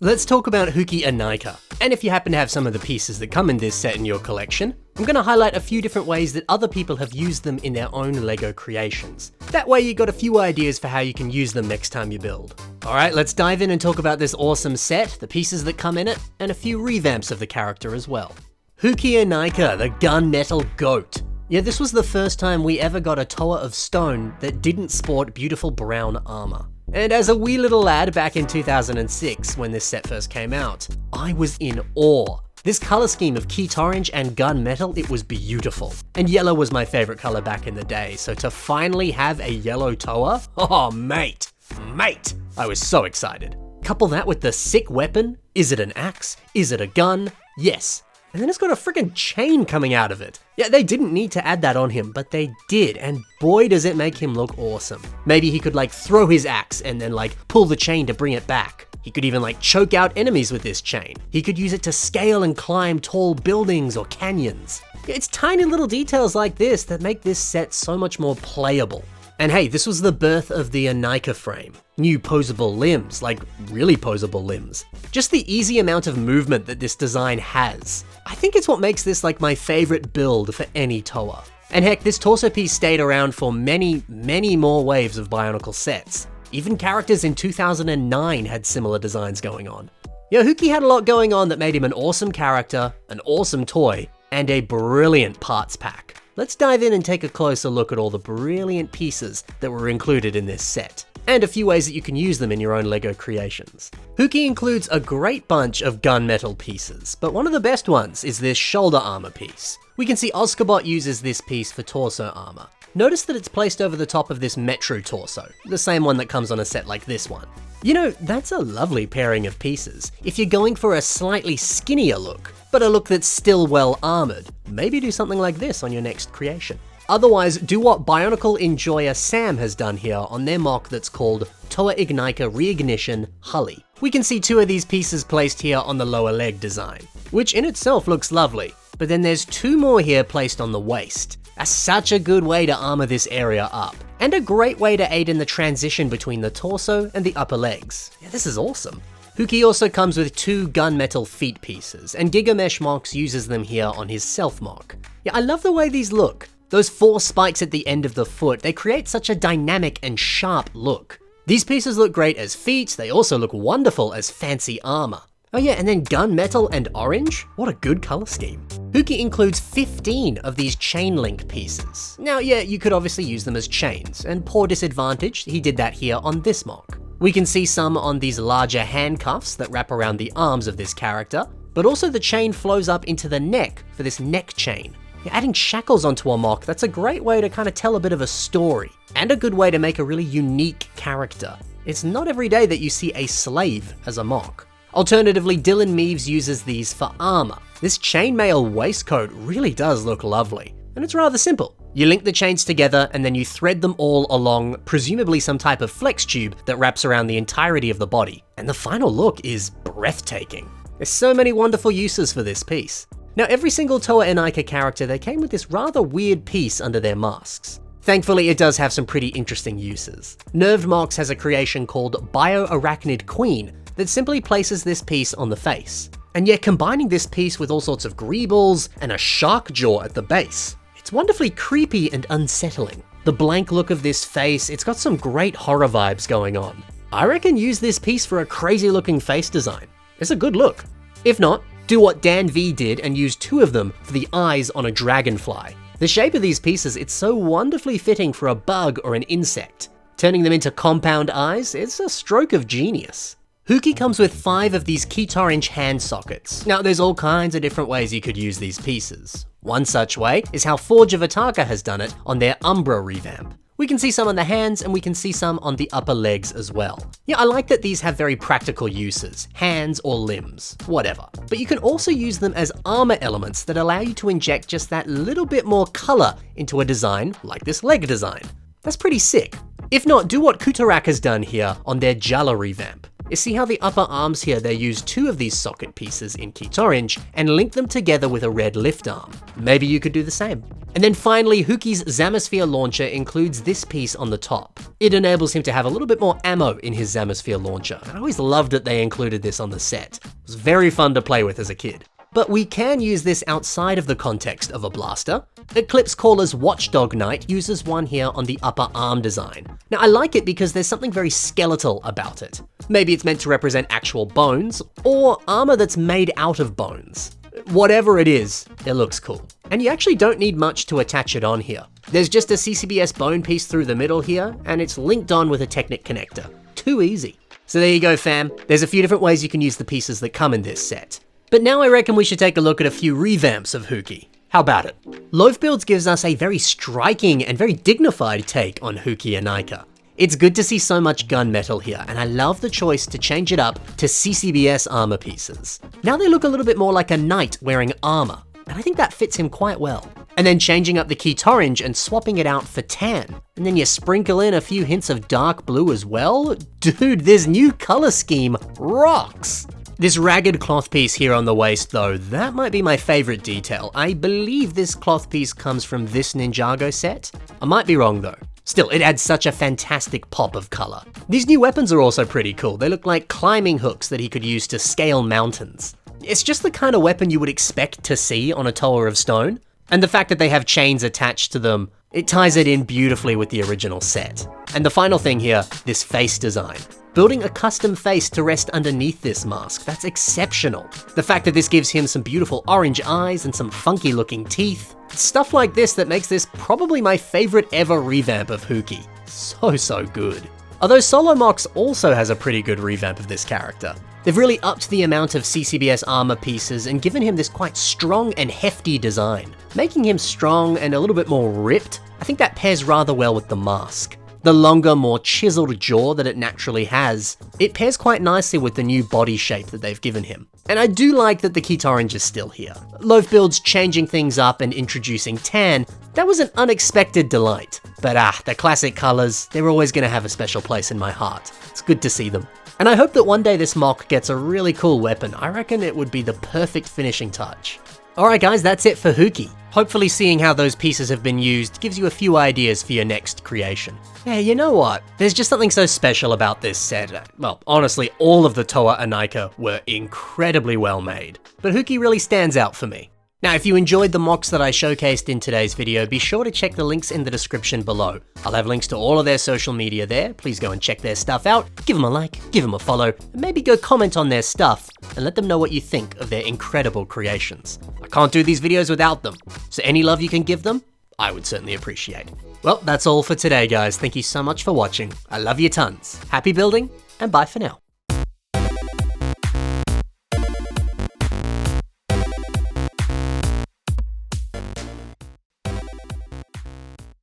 Let's talk about Hewkii Inika. And if you happen to have some of the pieces that come in this set in your collection, I'm going to highlight a few different ways that other people have used them in their own LEGO creations. That way you got a few ideas for how you can use them next time you build. Alright, let's dive in and talk about this awesome set, the pieces that come in it, and a few revamps of the character as well. Hewkii Inika, the Gunmetal Goat. Yeah, this was the first time we ever got a Toa of Stone that didn't sport beautiful brown armor. And as a wee little lad back in 2006, when this set first came out, I was in awe. This color scheme of Key Orange and Gunmetal, it was beautiful. And yellow was my favorite color back in the day, so to finally have a yellow Toa, oh mate, I was so excited. Couple that with the sick weapon. Is it an axe? Is it a gun? Yes. And then it's got a freaking chain coming out of it. Yeah, they didn't need to add that on him, but they did, and boy does it make him look awesome. Maybe he could like throw his axe and then like pull the chain to bring it back. He could even like choke out enemies with this chain. He could use it to scale and climb tall buildings or canyons. It's tiny little details like this that make this set so much more playable. And hey, this was the birth of the Inika frame. New posable limbs, like really posable limbs. Just the easy amount of movement that this design has. I think it's what makes this like my favorite build for any Toa. And heck, this torso piece stayed around for many more waves of Bionicle sets. Even characters in 2009 had similar designs going on. Yeah, Hewkii had a lot going on that made him an awesome character, an awesome toy, and a brilliant parts pack. Let's dive in and take a closer look at all the brilliant pieces that were included in this set, and a few ways that you can use them in your own LEGO creations. Hewkii includes a great bunch of gunmetal pieces, but one of the best ones is this shoulder armor piece. We can see Oscarbot uses this piece for torso armor. Notice that it's placed over the top of this Metro torso, the same one that comes on a set like this one. You know, that's a lovely pairing of pieces. If you're going for a slightly skinnier look, but a look that's still well armored, maybe do something like this on your next creation. Otherwise, do what Bionicle Enjoyer Sam has done here on their mock that's called Toa Inika Reignition Hully. We can see two of these pieces placed here on the lower leg design, which in itself looks lovely, but then there's two more here placed on the waist. That's such a good way to armor this area up, and a great way to aid in the transition between the torso and the upper legs. Yeah, this is awesome. Hewkii also comes with two gunmetal feet pieces, and Gigamesh MOCs uses them here on his self mock. Yeah, I love the way these look. Those four spikes at the end of the foot, they create such a dynamic and sharp look. These pieces look great as feet, they also look wonderful as fancy armor. Oh yeah, and then gunmetal and orange? What a good color scheme. Hewkii includes 15 of these chain link pieces. Now yeah, you could obviously use them as chains, and poor disadvantage, he did that here on this mock. We can see some on these larger handcuffs that wrap around the arms of this character, but also the chain flows up into the neck for this neck chain. You're adding shackles onto a mock, that's a great way to kind of tell a bit of a story, and a good way to make a really unique character. It's not every day that you see a slave as a mock. Alternatively, Dylan Meaves uses these for armor. This chainmail waistcoat really does look lovely, and it's rather simple. You link the chains together and then you thread them all along presumably some type of flex tube that wraps around the entirety of the body, and the final look is breathtaking. There's so many wonderful uses for this piece. Now every single Toa Inika character, they came with this rather weird piece under their masks. Thankfully, it does have some pretty interesting uses. Nerved MOCs has a creation called Bioarachnid Queen that simply places this piece on the face. And yet combining this piece with all sorts of greebles and a shark jaw at the base, it's wonderfully creepy and unsettling. The blank look of this face, it's got some great horror vibes going on. I reckon use this piece for a crazy looking face design. It's a good look. If not, do what Dan V did and use two of them for the eyes on a dragonfly. The shape of these pieces, it's so wonderfully fitting for a bug or an insect. Turning them into compound eyes, it's a stroke of genius. Hewkii comes with 5 of these Key Orange hand sockets. Now there's all kinds of different ways you could use these pieces. One such way is how Forge of Ataka has done it on their Umbra revamp. We can see some on the hands and we can see some on the upper legs as well. Yeah, I like that these have very practical uses, hands or limbs, whatever. But you can also use them as armor elements that allow you to inject just that little bit more color into a design like this leg design. That's pretty sick. If not, do what Kutorak has done here on their Jala revamp. is see how the upper arms here, they use 2 of these socket pieces in Hewkii Orange and link them together with a red lift arm. Maybe you could do the same. And then finally, Hewkii's Zamasphere launcher includes this piece on the top. It enables him to have a little bit more ammo in his Zamasphere launcher. I always loved that they included this on the set. It was very fun to play with as a kid. But we can use this outside of the context of a blaster. Eclipse Caller's Watchdog Knight uses one here on the upper arm design. Now I like it because there's something very skeletal about it. Maybe it's meant to represent actual bones, or armor that's made out of bones. Whatever it is, it looks cool. And you actually don't need much to attach it on here. There's just a CCBS bone piece through the middle here, and it's linked on with a Technic connector. Too easy. So there you go, fam. There's a few different ways you can use the pieces that come in this set. But now I reckon we should take a look at a few revamps of Hewkii. How about it? Loaf Builds gives us a very striking and very dignified take on Hewkii Inika. It's good to see so much gunmetal here, and I love the choice to change it up to CCBS armor pieces. Now they look a little bit more like a knight wearing armor, and I think that fits him quite well. And then changing up the Hewkii Orange and swapping it out for tan, and then you sprinkle in a few hints of dark blue as well. Dude, this new color scheme rocks! This ragged cloth piece here on the waist though, that might be my favorite detail. I believe this cloth piece comes from this Ninjago set. I might be wrong though. Still, it adds such a fantastic pop of color. These new weapons are also pretty cool. They look like climbing hooks that he could use to scale mountains. It's just the kind of weapon you would expect to see on a Tower of Stone. And the fact that they have chains attached to them, it ties it in beautifully with the original set. And the final thing here, this face design. Building a custom face to rest underneath this mask, that's exceptional. The fact that this gives him some beautiful orange eyes and some funky looking teeth. Stuff like this that makes this probably my favorite ever revamp of Hewkii. So good. Although Solo MOCs also has a pretty good revamp of this character. They've really upped the amount of CCBS armor pieces and given him this quite strong and hefty design. Making him strong and a little bit more ripped, I think that pairs rather well with the mask. The longer, more chiseled jaw that it naturally has, it pairs quite nicely with the new body shape that they've given him. And I do like that the Hewkii Orange is still here. Loaf Builds changing things up and introducing tan, that was an unexpected delight. But the classic colors, they're always gonna have a special place in my heart. It's good to see them. And I hope that one day this MOC gets a really cool weapon. I reckon it would be the perfect finishing touch. Alright guys, that's it for Hewkii. Hopefully seeing how those pieces have been used gives you a few ideas for your next creation. Yeah, you know what? There's just something so special about this set. Well, honestly, all of the Toa Inika were incredibly well made, but Hewkii really stands out for me. Now, if you enjoyed the MOCs that I showcased in today's video, be sure to check the links in the description below. I'll have links to all of their social media there. Please go and check their stuff out, give them a like, give them a follow, and maybe go comment on their stuff and let them know what you think of their incredible creations. I can't do these videos without them, so any love you can give them, I would certainly appreciate. Well, that's all for today, guys. Thank you so much for watching. I love you tons. Happy building, and bye for now.